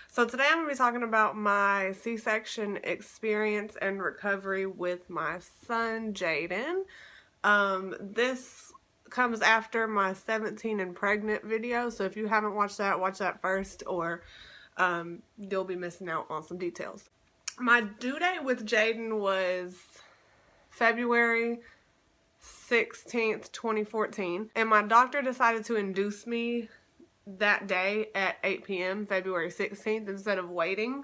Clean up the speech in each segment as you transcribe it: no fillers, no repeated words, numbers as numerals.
So today I'm going to be talking about my C-section experience and recovery with my son, Jaden. This comes after my 17 and pregnant video, so if you haven't watched that, watch that first, or you'll be missing out on some details. My due date with Jaden was February 16th, 2014, and my doctor decided to induce me that day at 8 p.m. February 16th instead of waiting.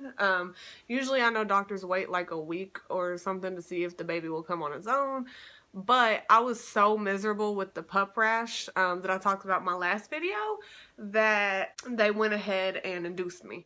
Usually I know doctors wait like a week or something to see if the baby will come on its own, but I was so miserable with the pup rash that I talked about in my last video that they went ahead and induced me.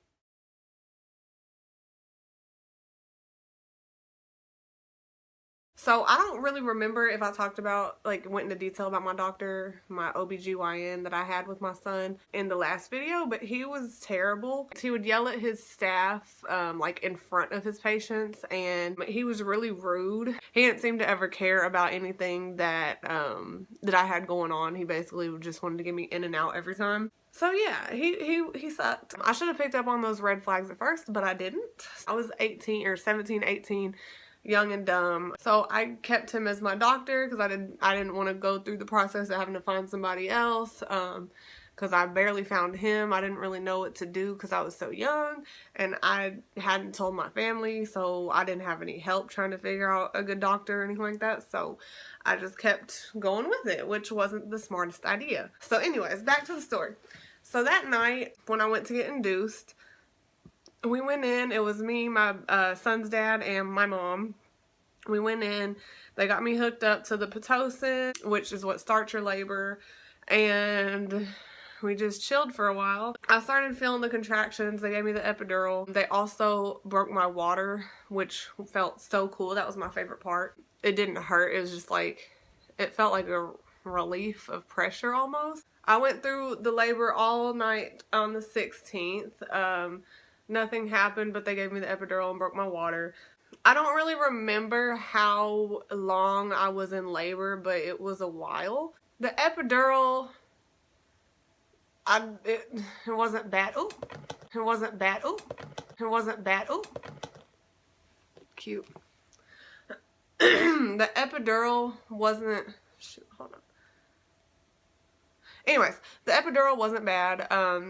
So I don't really remember if I talked about, like, went into detail about my doctor, my OBGYN that I had with my son in the last video, but he was terrible. He would yell at his staff, like, in front of his patients, and he was really rude. He didn't seem to ever care about anything that, that I had going on. He basically just wanted to get me in and out every time. So yeah, he sucked. I should have picked up on those red flags at first, but I didn't. I was 18 or 17, 18. Young and dumb. So I kept him as my doctor because I didn't want to go through the process of having to find somebody else, because I barely found him. I didn't really know what to do because I was so young and I hadn't told my family, so I didn't have any help trying to figure out a good doctor or anything like that. So I just kept going with it, which wasn't the smartest idea. So anyways, back to the story. So that night when I went to get induced, we went in. It was me, my son's dad, and my mom. We went in. They got me hooked up to the Pitocin, which is what starts your labor, and we just chilled for a while. I started feeling the contractions. They gave me the epidural. They also broke my water, which felt so cool. That was my favorite part. It didn't hurt. It was just like, it felt like a relief of pressure almost. I went through the labor all night on the 16th. Nothing happened, but they gave me the epidural and broke my water. I don't really remember how long I was in labor, but it was a while. The epidural, it wasn't bad. Ooh, it wasn't bad. Ooh, it wasn't bad. Ooh, cute. The epidural wasn't, shoot, hold on. Anyways, the epidural wasn't bad.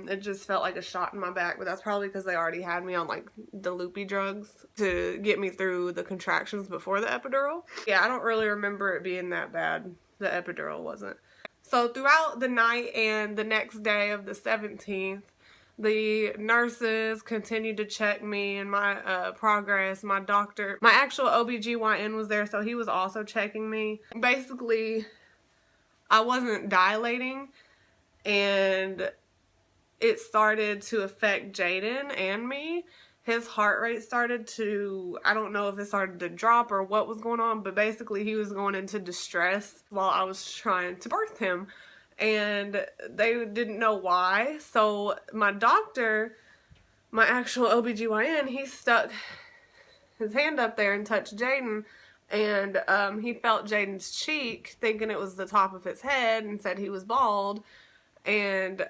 It just felt like a shot in my back, but that's probably because they already had me on like the loopy drugs to get me through the contractions before the epidural. Yeah, I don't really remember it being that bad. The epidural wasn't. So throughout the night and the next day of the 17th, the nurses continued to check me and my progress. My doctor, my actual OBGYN was there, so he was also checking me. Basically, I wasn't dilating, and it started to affect Jaden and me. His heart rate started to, I don't know if it started to drop or what was going on, but basically he was going into distress while I was trying to birth him, and they didn't know why. So my doctor, my actual OBGYN, he stuck his hand up there and touched Jaden, and he felt Jaden's cheek, thinking it was the top of his head, and said he was bald. And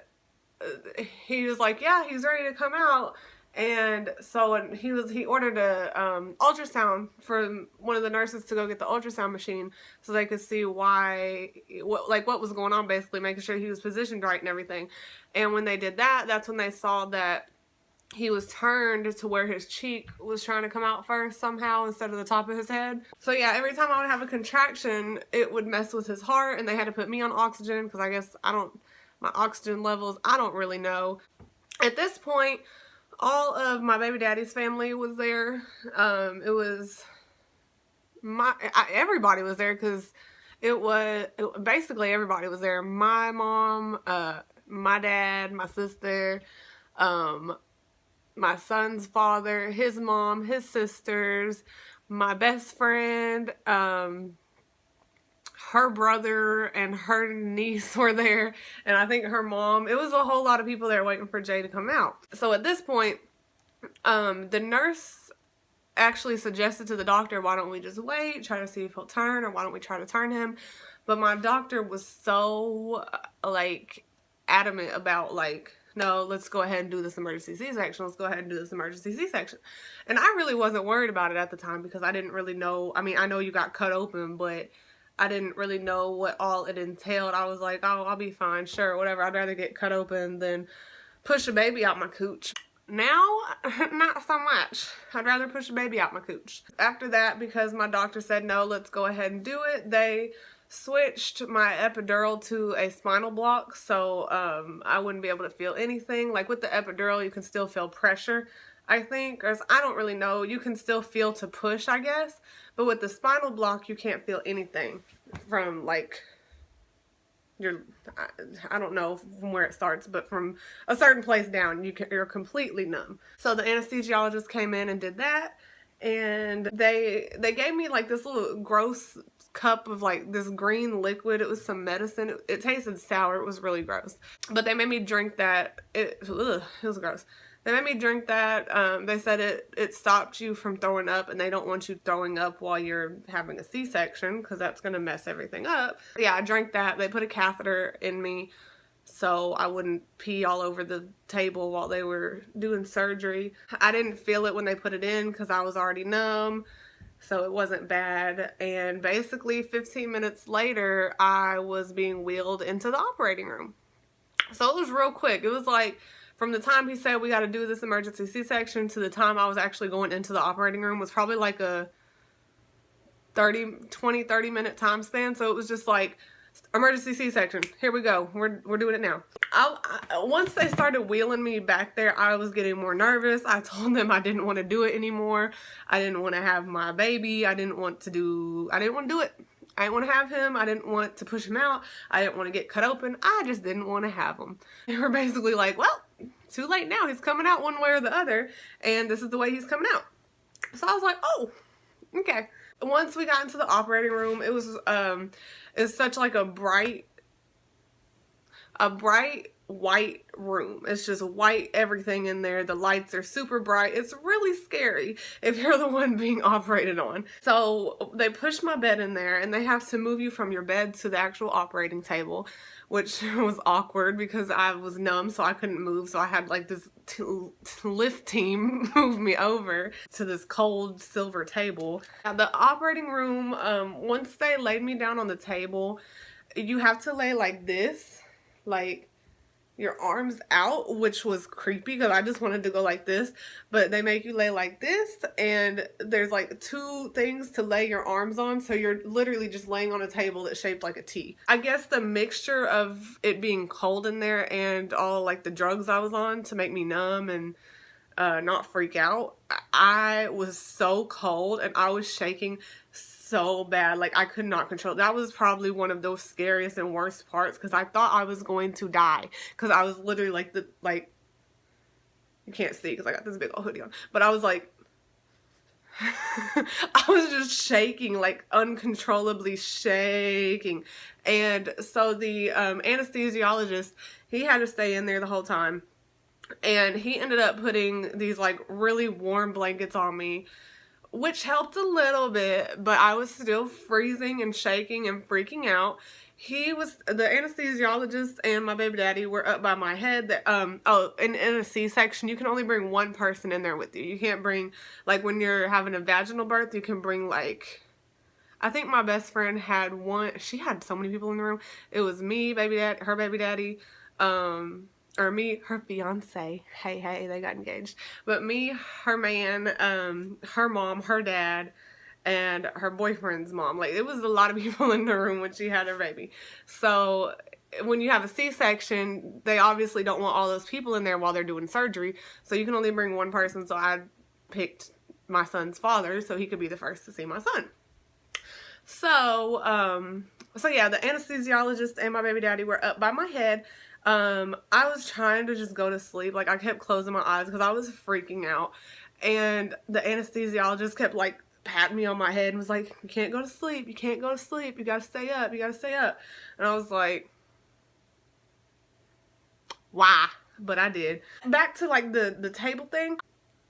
he was like, yeah, he's ready to come out. And so he ordered a ultrasound for one of the nurses to go get the ultrasound machine so they could see what was going on, basically making sure he was positioned right and everything. And when they did that, that's when they saw that he was turned to where his cheek was trying to come out first somehow instead of the top of his head. So yeah, every time I would have a contraction, it would mess with his heart, and they had to put me on oxygen because I guess my oxygen levels, I don't really know. At this point, all of my baby daddy's family was there. It was everybody was there because basically everybody was there. My mom, my dad, my sister, my son's father, his mom, his sisters, my best friend, her brother and her niece were there, and I think her mom. It was a whole lot of people there waiting for Jay to come out. So at this point, the nurse actually suggested to the doctor, why don't we just wait, try to see if he'll turn, or why don't we try to turn him? But my doctor was so, like, adamant about, like, no, let's go ahead and do this emergency C-section. Let's go ahead and do this emergency C-section. And I really wasn't worried about it at the time because I didn't really know. I mean, I know you got cut open, but I didn't really know what all it entailed. I was like, oh, I'll be fine. Sure, whatever. I'd rather get cut open than push a baby out my cooch. Now, not so much. I'd rather push a baby out my cooch. After that, because my doctor said, no, let's go ahead and do it, they switched my epidural to a spinal block, so I wouldn't be able to feel anything. Like with the epidural, you can still feel pressure, I think, or I don't really know. You can still feel to push, I guess, but with the spinal block, you can't feel anything from like I don't know from where it starts, but from a certain place down, you're completely numb. So the anesthesiologist came in and did that, and they gave me like this little gross cup of like this green liquid. It was some medicine. It tasted sour. It was really gross. But they made me drink that. It was gross. They made me drink that. They said it stopped you from throwing up, and they don't want you throwing up while you're having a C-section because that's going to mess everything up. Yeah, I drank that. They put a catheter in me so I wouldn't pee all over the table while they were doing surgery. I didn't feel it when they put it in because I was already numb, so it wasn't bad. And basically 15 minutes later, I was being wheeled into the operating room. So it was real quick. It was like from the time he said we got to do this emergency C-section to the time I was actually going into the operating room was probably like a 30 minute time span. So it was just like, emergency C-section, here we go, we're doing it now. Once they started wheeling me back there, I was getting more nervous. I told them I didn't want to do it anymore. I didn't want to have my baby. I didn't want to do it. I didn't want to have him. I didn't want to push him out. I didn't want to get cut open. I just didn't want to have him. They were basically like, well, too late now. He's coming out one way or the other, and this is the way he's coming out. So I was like, oh, okay. Once we got into the operating room, it was it's such like a bright white room. It's just white everything in there. The lights are super bright. It's really scary if you're the one being operated on. So they push my bed in there, and they have to move you from your bed to the actual operating table, which was awkward because I was numb, so I couldn't move. So I had like this lift team move me over to this cold silver table. Now, the operating room, once they laid me down on the table, you have to lay like this, like your arms out, which was creepy because I just wanted to go like this, but they make you lay like this, and there's like two things to lay your arms on, so you're literally just laying on a table that's shaped like a T. I guess the mixture of it being cold in there and all like the drugs I was on to make me numb and not freak out, I was so cold and I was shaking so bad. Like I could not control it. That was probably one of those scariest and worst parts because I thought I was going to die because I was literally like you can't see because I got this big old hoodie on, but I was like I was just shaking, like uncontrollably shaking. And so the anesthesiologist, he had to stay in there the whole time, and he ended up putting these like really warm blankets on me, which helped a little bit, but I was still freezing and shaking and freaking out. The anesthesiologist and my baby daddy were up by my head. In a C-section, you can only bring one person in there with you. You can't bring, like when you're having a vaginal birth, you can bring like, I think my best friend had one, she had so many people in the room. It was me, baby dad, her baby daddy, or me, her fiance, hey, they got engaged, but me, her man, her mom, her dad, and her boyfriend's mom. Like, it was a lot of people in the room when she had her baby. So when you have a C-section, they obviously don't want all those people in there while they're doing surgery, so you can only bring one person. So I picked my son's father so he could be the first to see my son. So yeah, the anesthesiologist and my baby daddy were up by my head. I was trying to just go to sleep. Like, I kept closing my eyes because I was freaking out, and the anesthesiologist kept like patting me on my head and was like, you can't go to sleep, you can't go to sleep, you gotta stay up, you gotta stay up. And I was like, why? But I did. Back to like the table thing.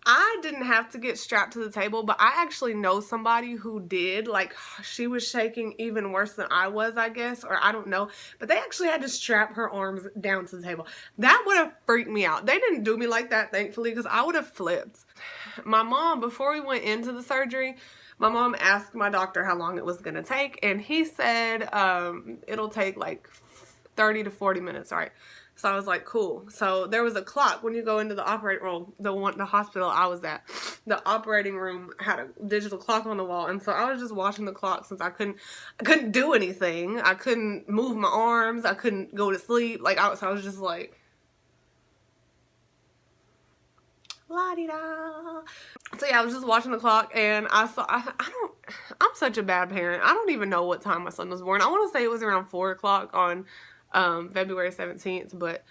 I didn't have to get strapped to the table, but I actually know somebody who did. Like, she was shaking even worse than I was, I guess, or I don't know. But they actually had to strap her arms down to the table. That would have freaked me out. They didn't do me like that, thankfully, because I would have flipped. My mom, before we went into the surgery, my mom asked my doctor how long it was going to take, and he said it'll take like 30 to 40 minutes, right? So I was like, cool. So there was a clock when you go into the operating room. The hospital I was at, the operating room had a digital clock on the wall, and so I was just watching the clock since I couldn't do anything. I couldn't move my arms. I couldn't go to sleep. Like so I was just like, la-di-da. So yeah, I was just watching the clock, and I'm such a bad parent. I don't even know what time my son was born. I want to say it was around 4 o'clock on February 17th, but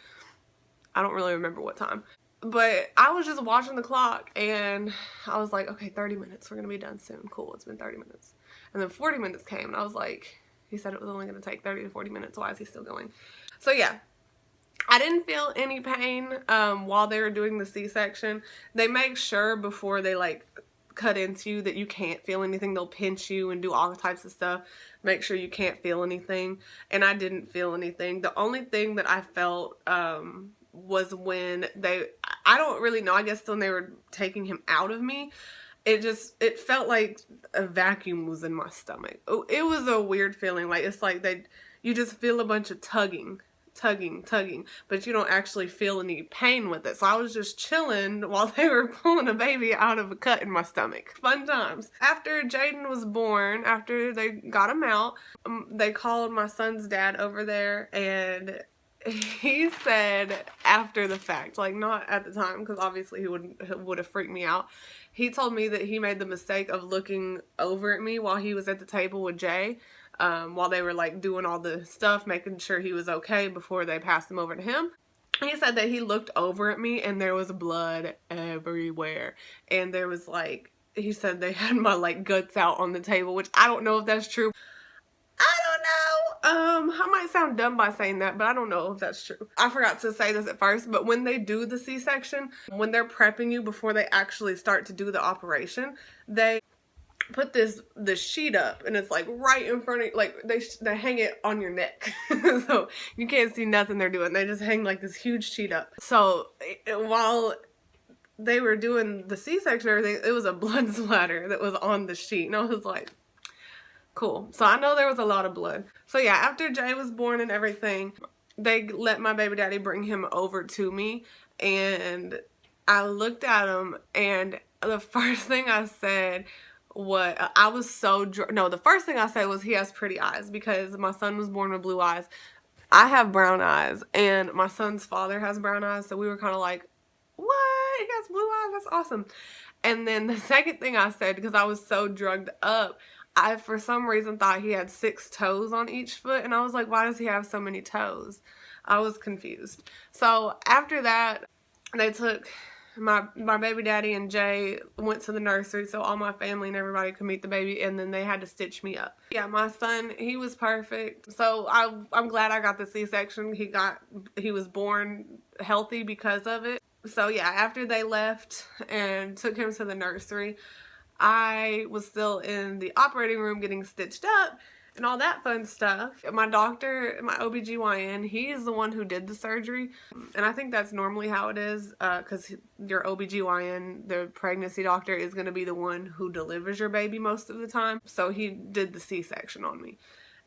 I don't really remember what time. But I was just watching the clock, and I was like, okay, 30 minutes. We're going to be done soon. Cool, it's been 30 minutes. And then 40 minutes came, and I was like, he said it was only going to take 30 to 40 minutes. Why is he still going? So yeah. I didn't feel any pain while they were doing the C-section. They make sure before they like cut into you that you can't feel anything. They'll pinch you and do all types of stuff. Make sure you can't feel anything. And I didn't feel anything. The only thing that I felt was when I don't really know, I guess when they were taking him out of me, it felt like a vacuum was in my stomach. It was a weird feeling. Like, it's like you just feel a bunch of tugging, but you don't actually feel any pain with it. So I was just chilling while they were pulling a baby out of a cut in my stomach. Fun times. After Jaden was born, after they got him out, they called my son's dad over there, and he said after the fact, like not at the time, because obviously he would have freaked me out. He told me that he made the mistake of looking over at me while he was at the table with Jay. While they were like doing all the stuff, making sure he was okay before they passed him over to him. He said that he looked over at me and there was blood everywhere. And there was like, he said they had my like guts out on the table, which I don't know if that's true. I don't know. I might sound dumb by saying that, but I don't know if that's true. I forgot to say this at first, but when they do the C-section, when they're prepping you before they actually start to do the operation, they put the sheet up, and it's like right in front of, like they hang it on your neck. So you can't see nothing they're doing. They just hang like this huge sheet up. So while they were doing the C-section and everything, it was a blood splatter that was on the sheet, and I was like, cool. So I know there was a lot of blood. So yeah, after Jay was born and everything, they let my baby daddy bring him over to me, and I looked at him, and the first thing I said, the first thing I said was he has pretty eyes, because my son was born with blue eyes. I have brown eyes, and my son's father has brown eyes, so we were kind of like, what? He has blue eyes? That's awesome. And then the second thing I said, because I was so drugged up, I for some reason thought he had 6 toes on each foot, and I was like, why does he have so many toes? I was confused. So after that, they took my baby daddy and Jay went to the nursery so all my family and everybody could meet the baby, and then they had to stitch me up. Yeah, my son, he was perfect. So I'm glad I got the C-section. He was born healthy because of it. So yeah, after they left and took him to the nursery, I was still in the operating room getting stitched up and all that fun stuff. My doctor, my OBGYN, he's the one who did the surgery. And I think that's normally how it is, because your OBGYN, the pregnancy doctor, is going to be the one who delivers your baby most of the time. So he did the C-section on me.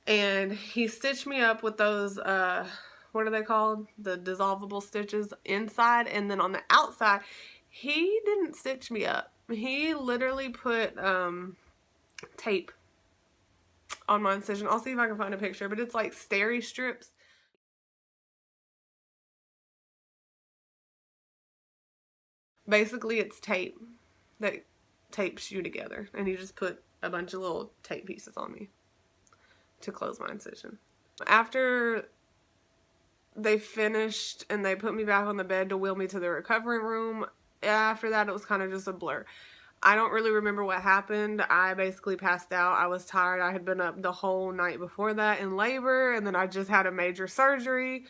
And he stitched me up with those, what are they called? The dissolvable stitches inside. And then on the outside, he didn't stitch me up. He literally put tape on my incision. I'll see if I can find a picture, but it's like steri strips. Basically, it's tape that tapes you together, and he just put a bunch of little tape pieces on me to close my incision. After they finished and they put me back on the bed to wheel me to the recovery room, after that it was kind of just a blur. I don't really remember what happened. I basically passed out. I was tired. I had been up the whole night before that in labor, and then I just had a major surgery.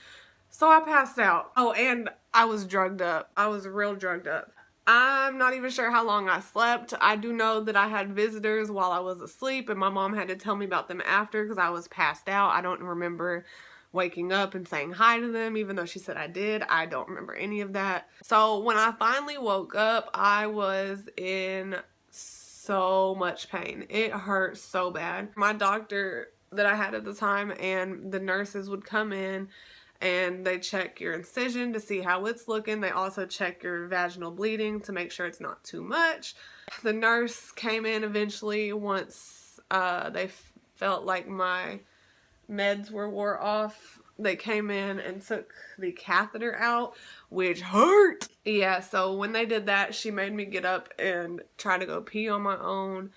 So I passed out. Oh, and I was drugged up. I was real drugged up. I'm not even sure how long I slept. I do know that I had visitors while I was asleep, and my mom had to tell me about them after because I was passed out. I don't remember waking up and saying hi to them, even though she said I did. I don't remember any of that. So when I finally woke up, I was in so much pain. It hurt so bad. My doctor that I had at the time and the nurses would come in and they check your incision to see how it's looking. They also check your vaginal bleeding to make sure it's not too much. The nurse came in eventually once they felt like my meds were wore off. They came in and took the catheter out, which hurt. Yeah, so when they did that, she made me get up and try to go pee on my own,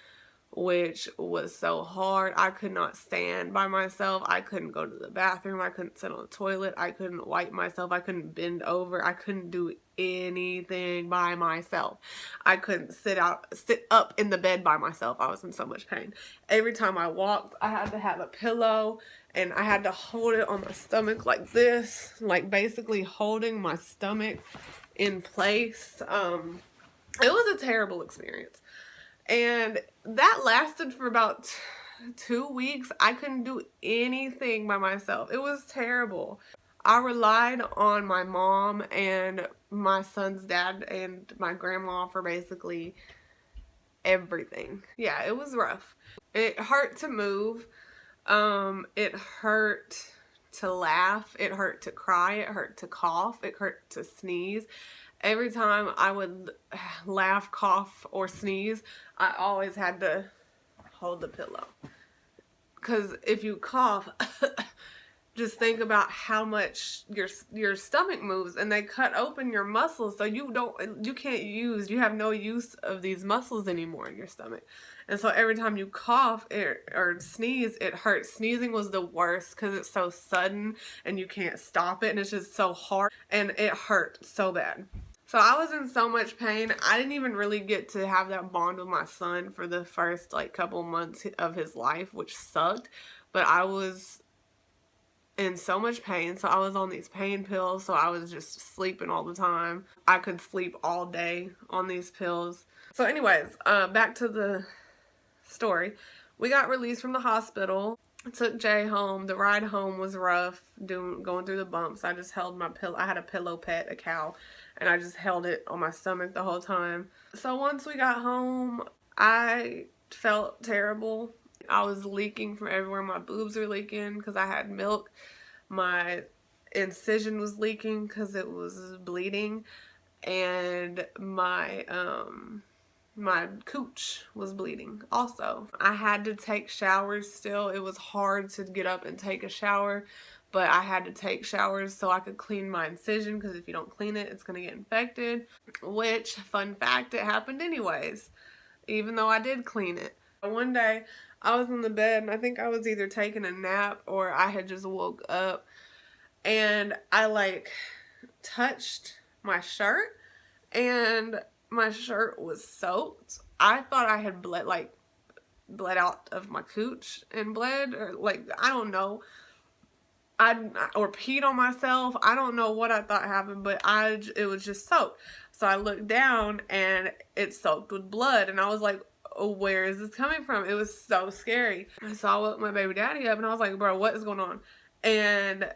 which was so hard. I could not stand by myself. I couldn't go to the bathroom. I couldn't sit on the toilet. I couldn't wipe myself. I couldn't bend over. I couldn't do anything by myself. I couldn't sit up in the bed by myself. I was in so much pain. Every time I walked, I had to have a pillow and I had to hold it on my stomach like this, like basically holding my stomach in place. It was a terrible experience. And that lasted for about 2 weeks. I couldn't do anything by myself. It was terrible. I relied on my mom and my son's dad and my grandma for basically everything. Yeah, it was rough. It hurt to move. It hurt to laugh. It hurt to cry. It hurt to cough. It hurt to sneeze. Every time I would laugh, cough, or sneeze, I always had to hold the pillow. Because if you cough, just think about how much your stomach moves, and they cut open your muscles, so you have no use of these muscles anymore in your stomach. And so every time you cough or sneeze, it hurts. Sneezing was the worst because it's so sudden and you can't stop it, and it's just so hard, and it hurt so bad. So I was in so much pain. I didn't even really get to have that bond with my son for the first couple months of his life, which sucked. But I was in so much pain. So I was on these pain pills. So I was just sleeping all the time. I could sleep all day on these pills. So anyways, back to the story. We got released from the hospital. I took Jay home. The ride home was rough, going through the bumps. I just held my pillow. I had a pillow pet, a cow, and I just held it on my stomach the whole time. So once we got home, I felt terrible. I was leaking from everywhere. My boobs were leaking because I had milk. My incision was leaking because it was bleeding, and my cooch was bleeding also. I had to take showers still. It was hard to get up and take a shower, but I had to take showers so I could clean my incision, because if you don't clean it, it's going to get infected, which, fun fact, it happened anyways, even though I did clean it. One day, I was in the bed, and I think I was either taking a nap or I had just woke up, and I touched my shirt, and my shirt was soaked. I thought I had bled out of my cooch and bled, or I don't know. Or peed on myself. I don't know what I thought happened, but it was just soaked. So I looked down and it's soaked with blood, and I was like, oh, where is this coming from? It was so scary. So I woke my baby daddy up and I was like, bro, what is going on? And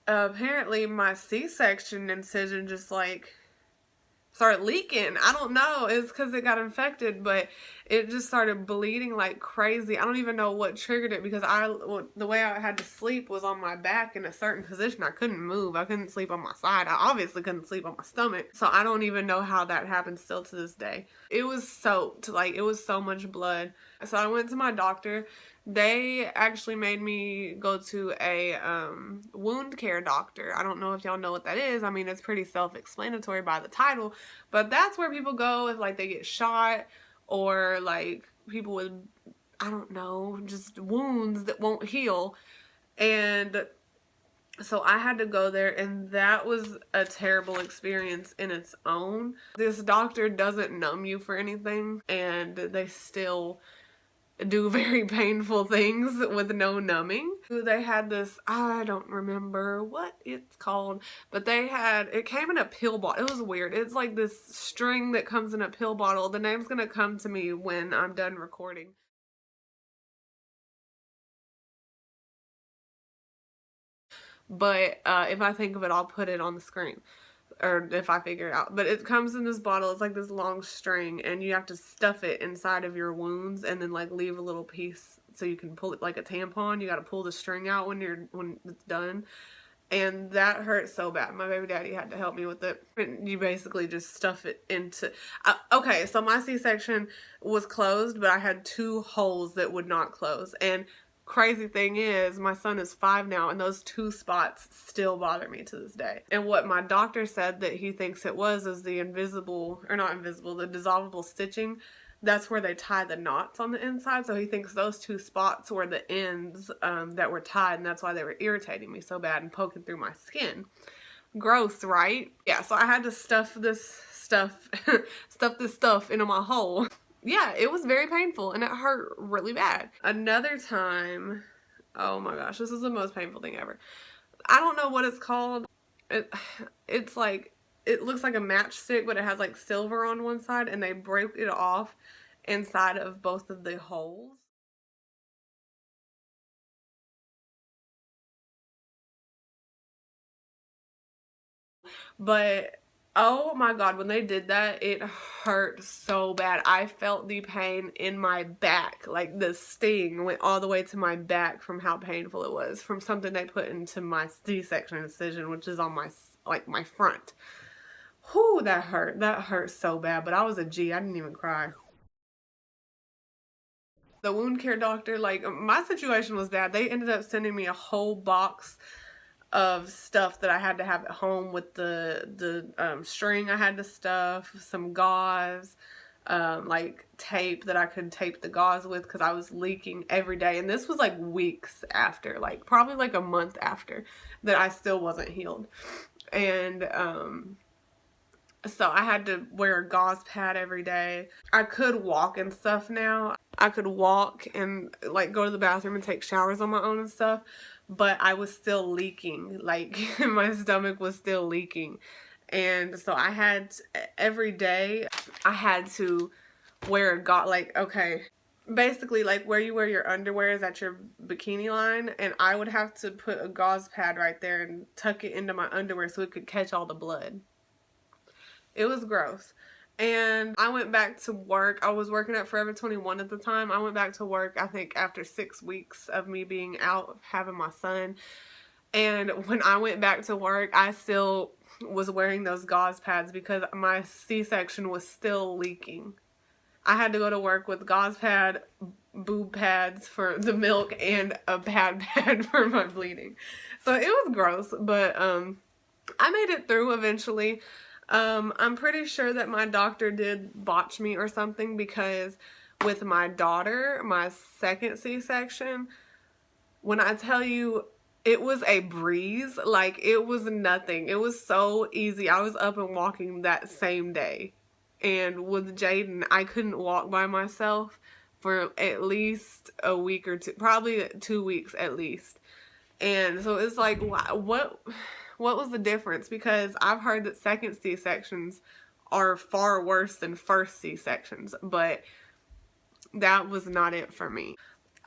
apparently my C-section incision just started leaking. I don't know. It's because it got infected, but it just started bleeding like crazy. I don't even know what triggered it, because the way I had to sleep was on my back in a certain position. I couldn't move. I couldn't sleep on my side. I obviously couldn't sleep on my stomach. So I don't even know how that happened still to this day. It was soaked. It was so much blood. So I went to my doctor. They actually made me go to a wound care doctor. I don't know if y'all know what that is. I mean, it's pretty self-explanatory by the title, but that's where people go if they get shot, or people with, I don't know, just wounds that won't heal. And so I had to go there, and that was a terrible experience in its own. This doctor doesn't numb you for anything, and they still do very painful things with no numbing. They had this, I don't remember what it's called, but it came in a pill bottle. It was weird. It's like this string that comes in a pill bottle. The name's gonna come to me when I'm done recording. But if I think of it, I'll put it on the screen. Or if I figure it out. But it comes in this bottle. It's like this long string, and you have to stuff it inside of your wounds and then like leave a little piece so you can pull it like a tampon. You got to pull the string out when it's done. And that hurt so bad. My baby daddy had to help me with it. And you basically just stuff it into... okay, so my C-section was closed, but I had 2 holes that would not close. And crazy thing is, my son is 5 now, and those 2 spots still bother me to this day. And what my doctor said that he thinks it was is the the dissolvable stitching. That's where they tie the knots on the inside. So he thinks those 2 spots were the ends that were tied, and that's why they were irritating me so bad and poking through my skin. Gross, right? Yeah, so I had to stuff this stuff into my hole. Yeah, it was very painful, and it hurt really bad. Another time, oh my gosh, this is the most painful thing ever. I don't know what it's called. It's like, it looks like a matchstick, but it has like silver on one side, and they break it off inside of both of the holes. But oh my god, when they did that, it hurt so bad. I felt the pain in my back. Like the sting went all the way to my back from how painful it was from something they put into my C-section incision, which is on my front. Whew, that hurt. That hurt so bad, but I was a G. I didn't even cry. The wound care doctor, like, my situation was bad. They ended up sending me a whole box of stuff that I had to have at home with the string I had to stuff, some gauze, like tape that I could tape the gauze with because I was leaking every day. And this was like weeks after, like probably like a month after that I still wasn't healed. And so I had to wear a gauze pad every day. I could walk and stuff now. I could walk and like go to the bathroom and take showers on my own and stuff. But I was still leaking. Like my stomach was still leaking. And so I had every day I had to wear a gauze, like, okay, basically like where you wear your underwear is at your bikini line, and I would have to put a gauze pad right there and tuck it into my underwear so it could catch all the blood. It was gross. And I went back to work. I was working at Forever 21 at the time. I went back to work, I think, after 6 weeks of me being out having my son. And when I went back to work, I still was wearing those gauze pads because my C-section was still leaking. I had to go to work with gauze pad, boob pads for the milk, and a pad for my bleeding. So it was gross, but I made it through eventually. I'm pretty sure that my doctor did botch me or something because with my daughter, my second C-section, when I tell you it was a breeze, like it was nothing. It was so easy. I was up and walking that same day. And with Jaden, I couldn't walk by myself for at least a week or two, probably 2 weeks at least. And so it's like, what was the difference? Because I've heard that second C-sections are far worse than first C-sections, but that was not it for me.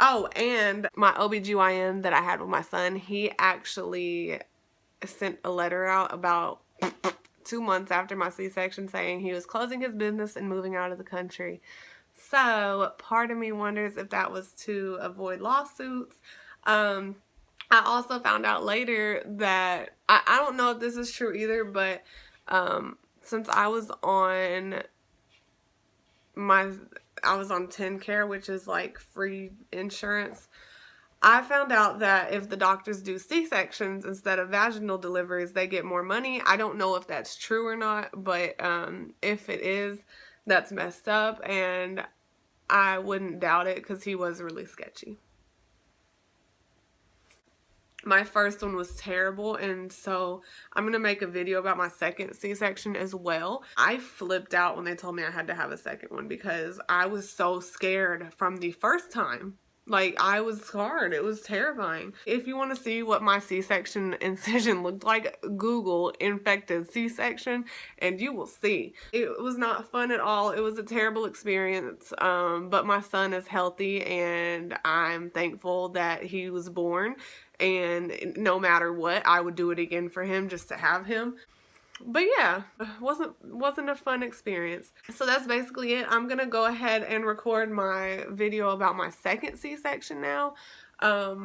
Oh, and my OBGYN that I had with my son, he actually sent a letter out about 2 months after my C-section saying he was closing his business and moving out of the country. So part of me wonders if that was to avoid lawsuits. I also found out later that, I don't know if this is true either, but since I was on TennCare, which is like free insurance, I found out that if the doctors do C-sections instead of vaginal deliveries, they get more money. I don't know if that's true or not, but if it is, that's messed up, and I wouldn't doubt it because he was really sketchy. My first one was terrible, and so I'm gonna make a video about my second C-section as well. I flipped out when they told me I had to have a second one because I was so scared from the first time. Like, I was scarred. It was terrifying. If you want to see what my C-section incision looked like, Google infected C-section and you will see. It was not fun at all. It was a terrible experience, but my son is healthy and I'm thankful that he was born, and no matter what, I would do it again for him just to have him. But yeah, wasn't a fun experience. So that's basically it. I'm gonna go ahead and record my video about my second C-section now. So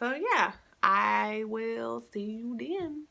yeah, I will see you then.